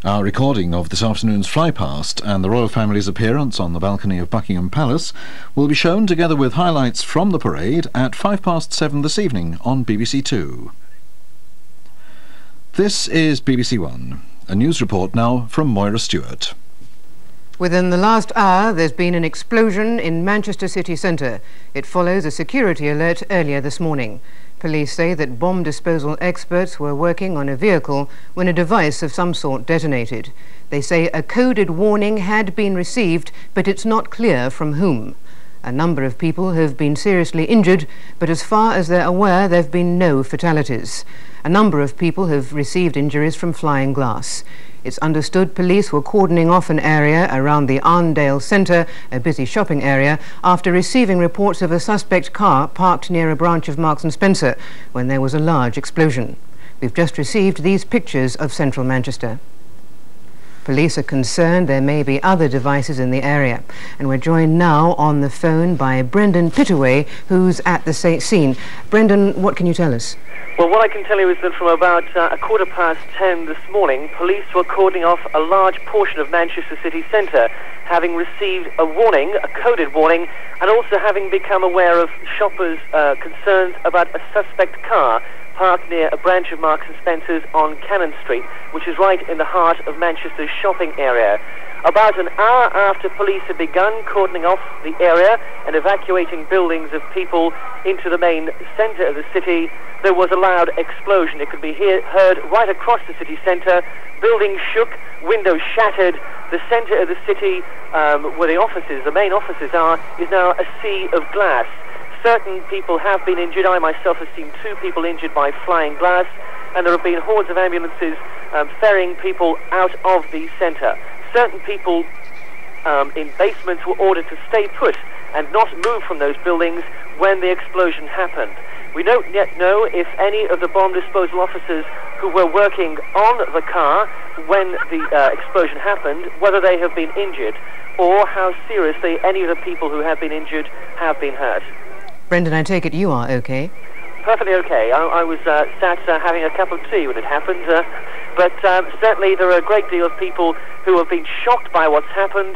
Our recording of this afternoon's flypast and the royal family's appearance on the balcony of Buckingham Palace will be shown together with highlights from the parade at 7:05 this evening on BBC2. This is BBC1, a news report now from Moira Stewart. Within the last hour, there's been an explosion in Manchester city centre. It follows a security alert earlier this morning. Police say that bomb disposal experts were working on a vehicle when a device of some sort detonated. They say a coded warning had been received, but it's not clear from whom. A number of people have been seriously injured, but as far as they're aware, there have been no fatalities. A number of people have received injuries from flying glass. It's understood police were cordoning off an area around the Arndale Centre, a busy shopping area, after receiving reports of a suspect car parked near a branch of Marks & Spencer when there was a large explosion. We've just received these pictures of central Manchester. Police are concerned there may be other devices in the area, and we're joined now on the phone by Brendan Pittaway, who's at the scene. Brendan, what can you tell us? Well, what I can tell you is that from about 10:15 this morning, police were cordoning off a large portion of Manchester city centre, having received a warning, a coded warning, and also having become aware of shoppers' concerns about a suspect car parked near a branch of Marks & Spencer's on Cannon Street, which is right in the heart of Manchester's shopping area. About an hour after police had begun cordoning off the area and evacuating buildings of people into the main centre of the city, there was a loud explosion. It could be heard right across the city centre. Buildings shook, windows shattered. The centre of the city, where the main offices are, is now a sea of glass. Certain people have been injured. I myself have seen 2 people injured by flying glass, and there have been hordes of ambulances ferrying people out of the centre. Certain people in basements were ordered to stay put and not move from those buildings when the explosion happened. We don't yet know if any of the bomb disposal officers who were working on the car when the explosion happened, whether they have been injured or how seriously any of the people who have been injured have been hurt. Brendan, I take it you are okay? Perfectly okay. I was sat having a cup of tea when it happened, but certainly there are a great deal of people who have been shocked by what's happened,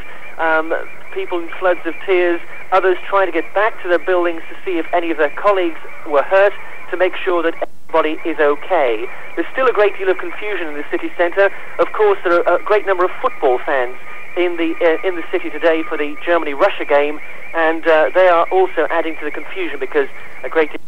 people in floods of tears, others trying to get back to their buildings to see if any of their colleagues were hurt, to make sure that everybody is okay. There's still a great deal of confusion in the city centre. Of course, there are a great number of football fans in the city today for the Germany-Russia game, and they are also adding to the confusion because a great deal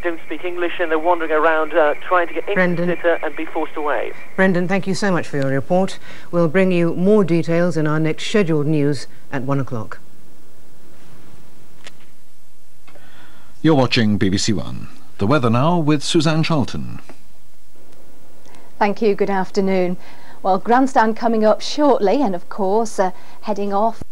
don't speak English and they're wandering around trying to get into the centre and be forced away. Brendan, thank you so much for your report. We'll bring you more details in our next scheduled news at 1 o'clock. You're watching BBC1. The weather now with Suzanne Charlton. Thank you, good afternoon. Well, grandstand coming up shortly and of course heading off